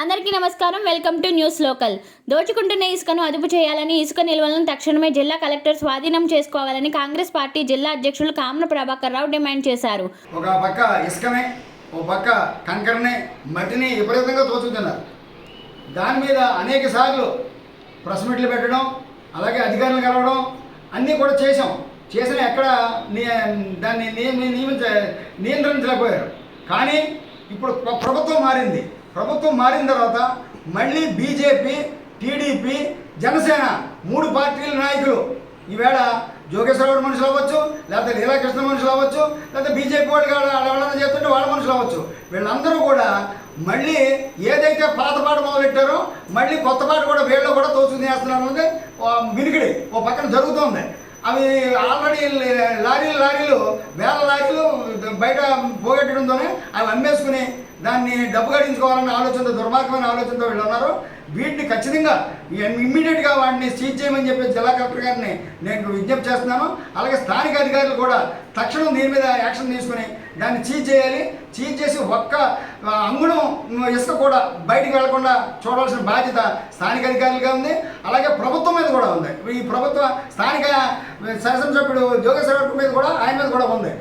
అందరికీ నమస్కారం. Welcome to news local. దోచుకుంటున్న ఇసుకను అదుపు చేయాలని, ఇసుక నిల్వలను తక్షణమే జిల్లా కలెక్టర్ స్వాధీనం చేసుకోవాలని కాంగ్రెస్ పార్టీ జిల్లా అధ్యక్షులు కామన ప్రభాకర్ రావు డిమాండ్ చేశారు. ఒక పక్క ఇసుకనే, ఒక పక్క కంకరనే, మట్టిని విపరీతంగా దోచుకుతున్నారు. దాని మీద అనేక సార్లు ప్రెస్ మీట్లు పెట్టడం, అలాగే అధికారులు కలవడం అన్నీ కూడా చేసిన ఎక్కడ దాన్ని నియంత్రించలేకపోయారు. కానీ ఇప్పుడు ప్రభుత్వం మారిన తర్వాత మళ్ళీ బీజేపీ, టీడీపీ, జనసేన 3 పార్టీల నాయకులు ఈవేళ జోగేశ్వరరావు మనుషులు అవ్వచ్చు, లేకపోతే లీలాకృష్ణ మనుషులు అవ్వచ్చు, లేకపోతే బీజేపీ వాళ్ళు ఎవరైనా చేస్తుంటే వాళ్ళ మనుషులు అవ్వచ్చు, వీళ్ళందరూ కూడా మళ్ళీ ఏదైతే పాత పాట మొదలెట్టారో మళ్ళీ కొత్త పాట కూడా వీళ్ళు కూడా తోచుకుని చేస్తున్నారు అనేది వినికిడి ఓ పక్కన జరుగుతుంది. అవి ఆల్రెడీ లారీలు వేల లారీలు బయట పోగొట్టడంతోనే అవి అమ్మేసుకుని దాన్ని డబ్బు గడించుకోవాలనే ఆలోచనతో, దుర్మార్గమైన ఆలోచనతో వీళ్ళు ఉన్నారు. వీటిని ఖచ్చితంగా ఇమ్మీడియట్గా వాటిని సీజ్ చేయమని చెప్పి జిల్లా కలెక్టర్ గారిని నేను విజ్ఞప్తి చేస్తున్నాను. అలాగే స్థానిక అధికారులు కూడా తక్షణం దీని మీద యాక్షన్ తీసుకుని దాన్ని సీజ్ చేయాలి. సీజ్ చేసి ఒక్క అంగుళం ఇసుక కూడా బయటికి వెళ్లకుండా చూడాల్సిన బాధ్యత స్థానిక అధికారులుగా ఉంది. అలాగే ప్రభుత్వం మీద కూడా ఉంది. ఈ ప్రభుత్వ స్థానిక శాసనసభ్యుడు జోగేశ్వరరావు మీద కూడా ఆయన మీద కూడా ఉంది.